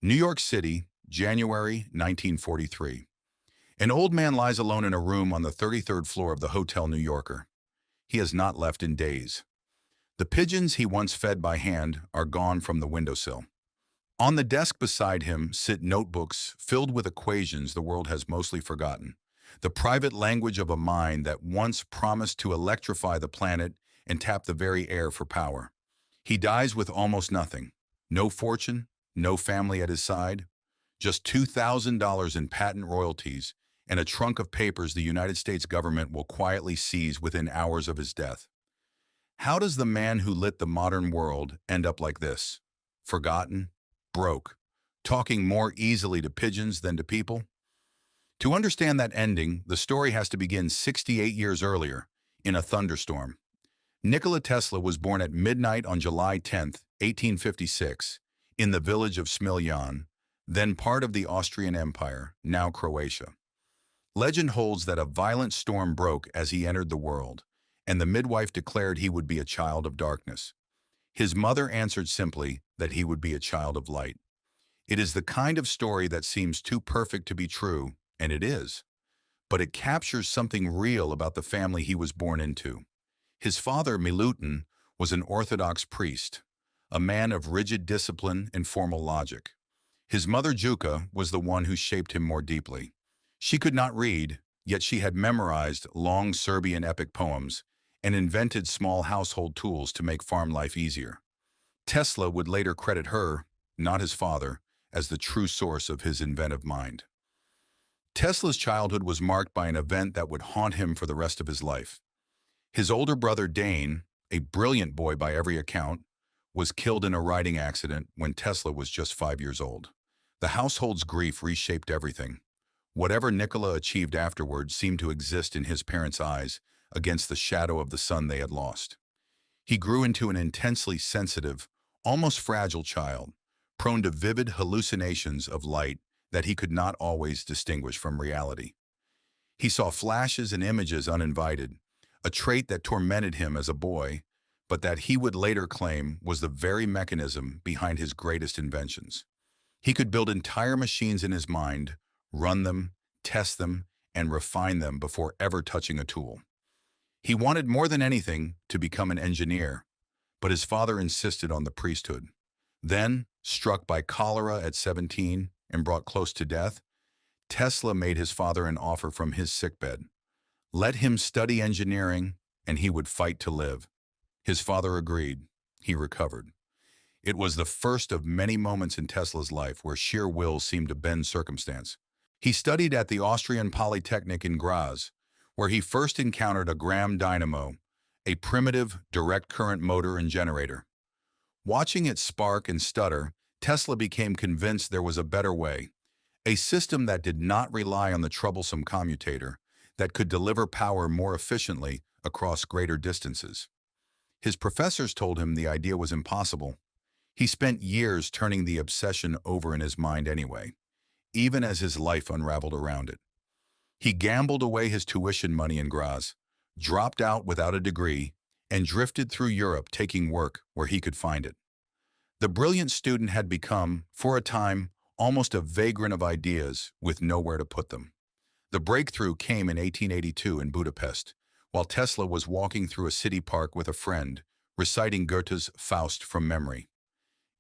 New York City, January 1943. An old man lies alone in a room on the 33rd floor of the Hotel New Yorker. He has not left in days. The pigeons he once fed by hand are gone from the windowsill. On the desk beside him sit notebooks filled with equations the world has mostly forgotten, the private language of a mind that once promised to electrify the planet and tap the very air for power. He dies with almost nothing. No fortune, no family at his side, just $2,000 in patent royalties and a trunk of papers the United States government will quietly seize within hours of his death. How does the man who lit the modern world end up like this? Forgotten, broke, talking more easily to pigeons than to people? To understand that ending, the story has to begin 68 years earlier, in a thunderstorm. Nikola Tesla was born at midnight on July 10, 1856, in the village of Smiljan, then part of the Austrian Empire, now Croatia. Legend holds that a violent storm broke as he entered the world, and the midwife declared he would be a child of darkness. His mother answered simply that he would be a child of light. It is the kind of story that seems too perfect to be true, and it is. But it captures something real about the family he was born into. His father, Milutin, was an Orthodox priest, a man of rigid discipline and formal logic. His mother, Juka, was the one who shaped him more deeply. She could not read, yet she had memorized long Serbian epic poems and invented small household tools to make farm life easier. Tesla would later credit her, not his father, as the true source of his inventive mind. Tesla's childhood was marked by an event that would haunt him for the rest of his life. His older brother Dane, a brilliant boy by every account, was killed in a riding accident when Tesla was just 5 years old. The household's grief reshaped everything. Whatever Nikola achieved afterward seemed to exist in his parents' eyes against the shadow of the son they had lost. He grew into an intensely sensitive, almost fragile child, prone to vivid hallucinations of light that he could not always distinguish from reality. He saw flashes and images uninvited, a trait that tormented him as a boy, but that he would later claim was the very mechanism behind his greatest inventions. He could build entire machines in his mind, run them, test them, and refine them before ever touching a tool. He wanted more than anything to become an engineer, but his father insisted on the priesthood. Then, struck by cholera at 17 and brought close to death, Tesla made his father an offer from his sickbed. Let him study engineering, and he would fight to live. His father agreed. He recovered. It was the first of many moments in Tesla's life where sheer will seemed to bend circumstance. He studied at the Austrian Polytechnic in Graz, where he first encountered a Gram dynamo, a primitive direct current motor and generator. Watching it spark and stutter, Tesla became convinced there was a better way, a system that did not rely on the troublesome commutator, that could deliver power more efficiently across greater distances. His professors told him the idea was impossible. He spent years turning the obsession over in his mind anyway, even as his life unraveled around it. He gambled away his tuition money in Graz, dropped out without a degree, and drifted through Europe taking work where he could find it. The brilliant student had become, for a time, almost a vagrant of ideas with nowhere to put them. The breakthrough came in 1882 in Budapest, while Tesla was walking through a city park with a friend, reciting Goethe's Faust from memory.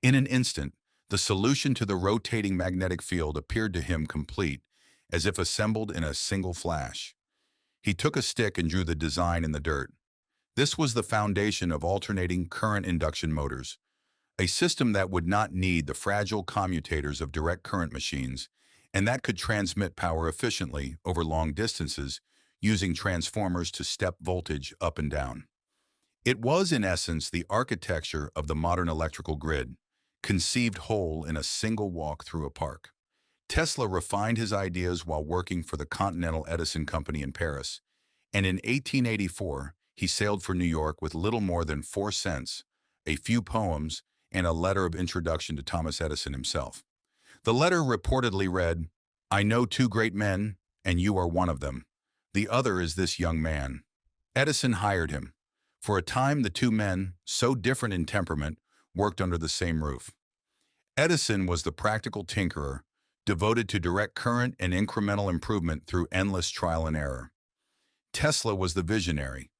In an instant, the solution to the rotating magnetic field appeared to him complete, as if assembled in a single flash. He took a stick and drew the design in the dirt. This was the foundation of alternating current induction motors, a system that would not need the fragile commutators of direct current machines, and that could transmit power efficiently over long distances using transformers to step voltage up and down. It was, in essence, the architecture of the modern electrical grid, conceived whole in a single walk through a park. Tesla refined his ideas while working for the Continental Edison Company in Paris, and in 1884, he sailed for New York with little more than 4 cents, a few poems, and a letter of introduction to Thomas Edison himself. The letter reportedly read, "I know 2 great men, and you are one of them. The other is this young man." Edison hired him. For a time, the 2 men, so different in temperament, worked under the same roof. Edison was the practical tinkerer, devoted to direct current and incremental improvement through endless trial and error. Tesla was the visionary,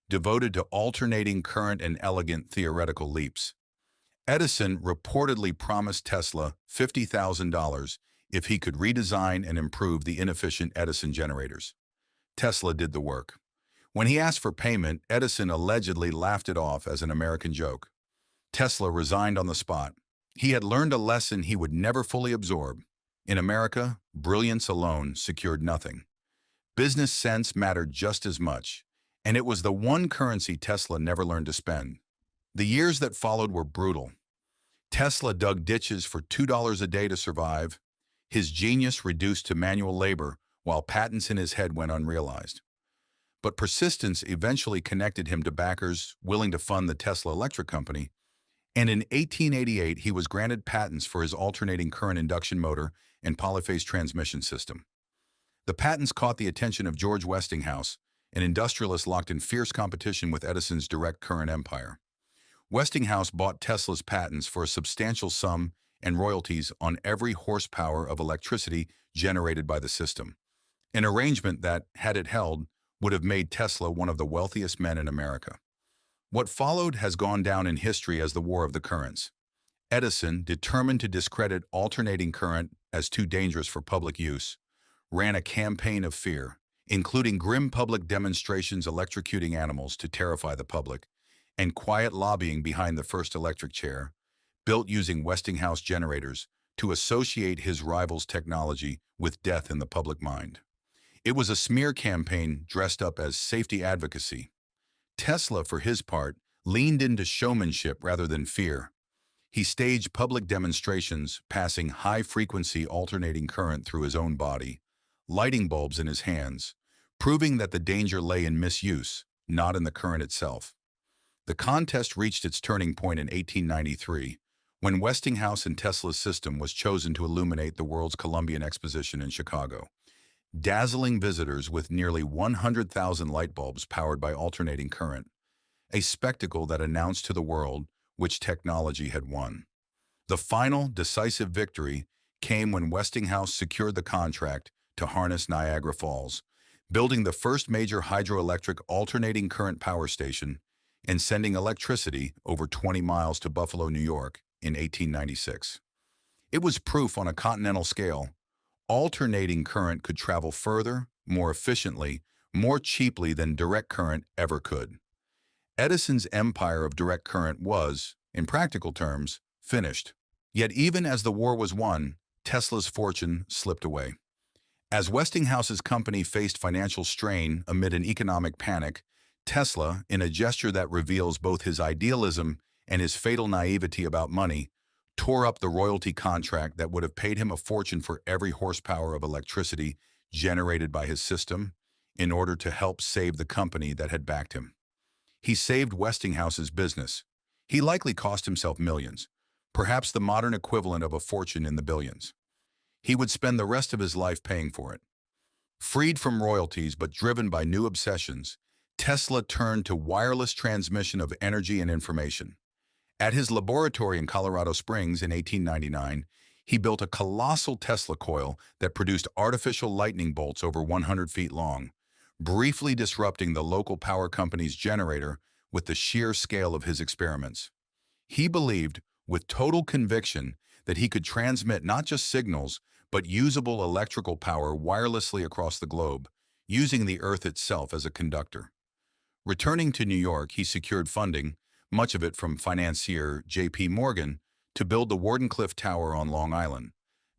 devoted to alternating current and elegant theoretical leaps. Edison reportedly promised Tesla $50,000 if he could redesign and improve the inefficient Edison generators. Tesla did the work. When he asked for payment, Edison allegedly laughed it off as an American joke. Tesla resigned on the spot. He had learned a lesson he would never fully absorb. In America, brilliance alone secured nothing. Business sense mattered just as much, and it was the one currency Tesla never learned to spend. The years that followed were brutal. Tesla dug ditches for $2 a day to survive, his genius reduced to manual labor while patents in his head went unrealized. But persistence eventually connected him to backers willing to fund the Tesla Electric Company, and in 1888 he was granted patents for his alternating current induction motor and polyphase transmission system. The patents caught the attention of George Westinghouse, an industrialist locked in fierce competition with Edison's direct current empire. Westinghouse bought Tesla's patents for a substantial sum and royalties on every horsepower of electricity generated by the system, an arrangement that, had it held, would have made Tesla one of the wealthiest men in America. What followed has gone down in history as the War of the Currents. Edison, determined to discredit alternating current as too dangerous for public use, ran a campaign of fear, including grim public demonstrations electrocuting animals to terrify the public, and quiet lobbying behind the first electric chair, built using Westinghouse generators, to associate his rival's technology with death in the public mind. It was a smear campaign dressed up as safety advocacy. Tesla, for his part, leaned into showmanship rather than fear. He staged public demonstrations, passing high-frequency alternating current through his own body, lighting bulbs in his hands, proving that the danger lay in misuse, not in the current itself. The contest reached its turning point in 1893, when Westinghouse and Tesla's system was chosen to illuminate the world's Columbian Exposition in Chicago, dazzling visitors with nearly 100,000 light bulbs powered by alternating current, a spectacle that announced to the world which technology had won. The final, decisive victory came when Westinghouse secured the contract to harness Niagara Falls, building the first major hydroelectric alternating current power station and sending electricity over 20 miles to Buffalo, New York in 1896. It was proof on a continental scale. Alternating current could travel further, more efficiently, more cheaply than direct current ever could. Edison's empire of direct current was, in practical terms, finished. Yet even as the war was won, Tesla's fortune slipped away. As Westinghouse's company faced financial strain amid an economic panic, Tesla, in a gesture that reveals both his idealism and his fatal naivety about money, tore up the royalty contract that would have paid him a fortune for every horsepower of electricity generated by his system in order to help save the company that had backed him. He saved Westinghouse's business. He likely cost himself millions, perhaps the modern equivalent of a fortune in the billions. He would spend the rest of his life paying for it. Freed from royalties but driven by new obsessions, Tesla turned to wireless transmission of energy and information. At his laboratory in Colorado Springs in 1899, he built a colossal Tesla coil that produced artificial lightning bolts over 100 feet long, briefly disrupting the local power company's generator with the sheer scale of his experiments. He believed, with total conviction, that he could transmit not just signals, but usable electrical power wirelessly across the globe, using the Earth itself as a conductor. Returning to New York, he secured funding, much of it from financier J.P. Morgan, to build the Wardenclyffe Tower on Long Island,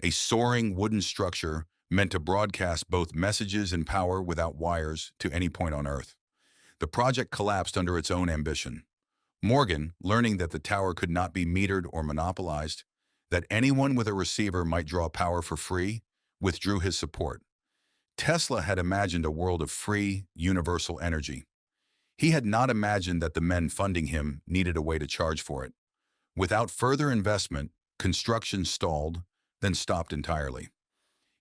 a soaring wooden structure meant to broadcast both messages and power without wires to any point on Earth. The project collapsed under its own ambition. Morgan, learning that the tower could not be metered or monopolized, that anyone with a receiver might draw power for free, withdrew his support. Tesla had imagined a world of free, universal energy. He had not imagined that the men funding him needed a way to charge for it. Without further investment, construction stalled, then stopped entirely.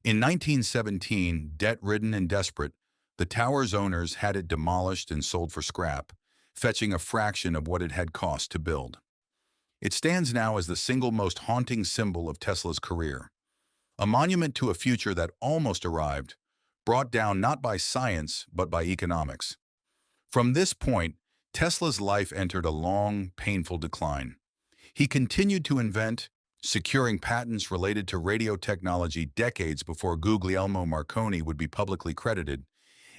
In 1917, debt-ridden and desperate, the tower's owners had it demolished and sold for scrap, fetching a fraction of what it had cost to build. It stands now as the single most haunting symbol of Tesla's career, a monument to a future that almost arrived, brought down not by science but by economics. From this point, Tesla's life entered a long, painful decline. He continued to invent, securing patents related to radio technology decades before Guglielmo Marconi would be publicly credited,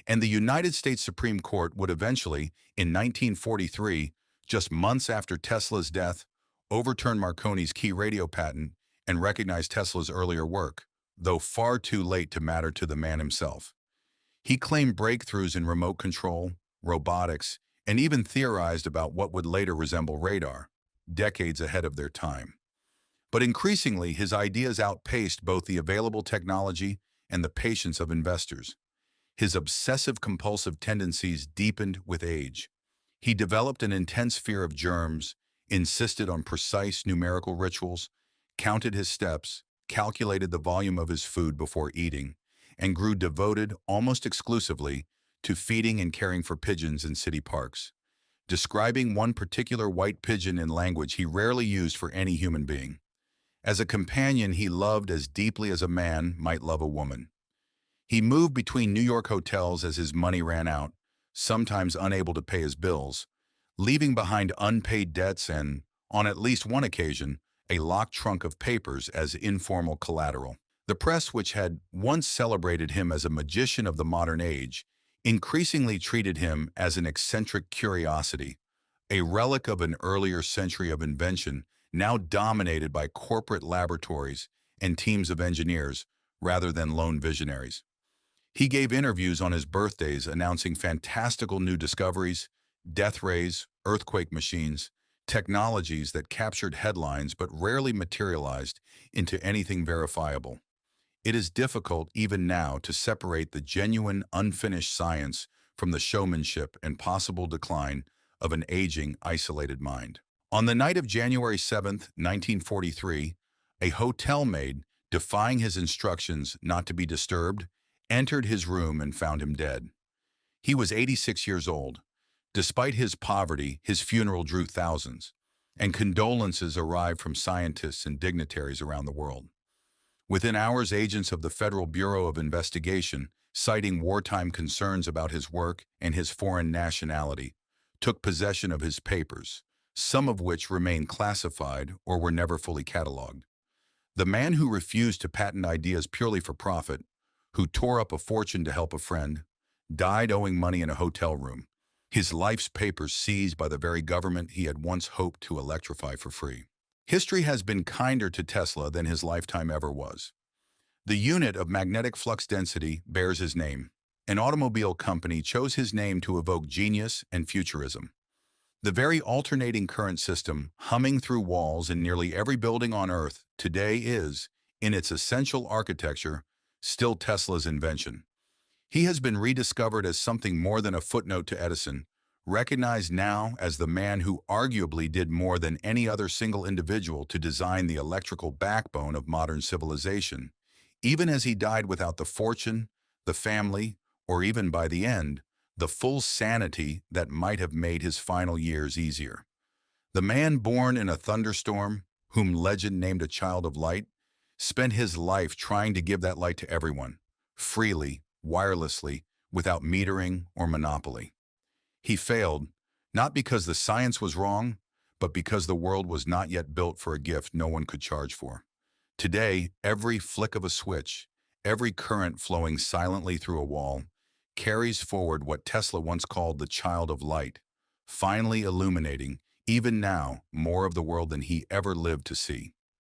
and the United States Supreme Court would eventually, in 1943, just months after Tesla's death, overturn Marconi's key radio patent and recognize Tesla's earlier work, though far too late to matter to the man himself. He claimed breakthroughs in remote control, robotics, and even theorized about what would later resemble radar, decades ahead of their time. But increasingly, his ideas outpaced both the available technology and the patience of investors. His obsessive-compulsive tendencies deepened with age. He developed an intense fear of germs, insisted on precise numerical rituals, counted his steps, calculated the volume of his food before eating, and grew devoted almost exclusively to feeding and caring for pigeons in city parks, describing one particular white pigeon in language he rarely used for any human being. As a companion he loved as deeply as a man might love a woman. He moved between New York hotels as his money ran out, sometimes unable to pay his bills, leaving behind unpaid debts and, on at least one occasion, a locked trunk of papers as informal collateral. The press, which had once celebrated him as a magician of the modern age, increasingly treated him as an eccentric curiosity, a relic of an earlier century of invention now dominated by corporate laboratories and teams of engineers rather than lone visionaries. He gave interviews on his birthdays announcing fantastical new discoveries, death rays, earthquake machines, technologies that captured headlines but rarely materialized into anything verifiable. It is difficult even now to separate the genuine, unfinished science from the showmanship and possible decline of an aging, isolated mind. On the night of January 7, 1943, a hotel maid, defying his instructions not to be disturbed, entered his room and found him dead. He was 86 years old. Despite his poverty, his funeral drew thousands, and condolences arrived from scientists and dignitaries around the world. Within hours, agents of the Federal Bureau of Investigation, citing wartime concerns about his work and his foreign nationality, took possession of his papers, some of which remain classified or were never fully cataloged. The man who refused to patent ideas purely for profit, who tore up a fortune to help a friend, died owing money in a hotel room, his life's papers seized by the very government he had once hoped to electrify for free. History has been kinder to Tesla than his lifetime ever was. The unit of magnetic flux density bears his name. An automobile company chose his name to evoke genius and futurism. The very alternating current system humming through walls in nearly every building on Earth today is, in its essential architecture, still Tesla's invention. He has been rediscovered as something more than a footnote to Edison, recognized now as the man who arguably did more than any other single individual to design the electrical backbone of modern civilization, even as he died without the fortune, the family, or even by the end, the full sanity that might have made his final years easier. The man born in a thunderstorm, whom legend named a child of light, spent his life trying to give that light to everyone, freely, wirelessly, without metering or monopoly. He failed, not because the science was wrong, but because the world was not yet built for a gift no one could charge for. Today, every flick of a switch, every current flowing silently through a wall, carries forward what Tesla once called the child of light, finally illuminating, even now, more of the world than he ever lived to see.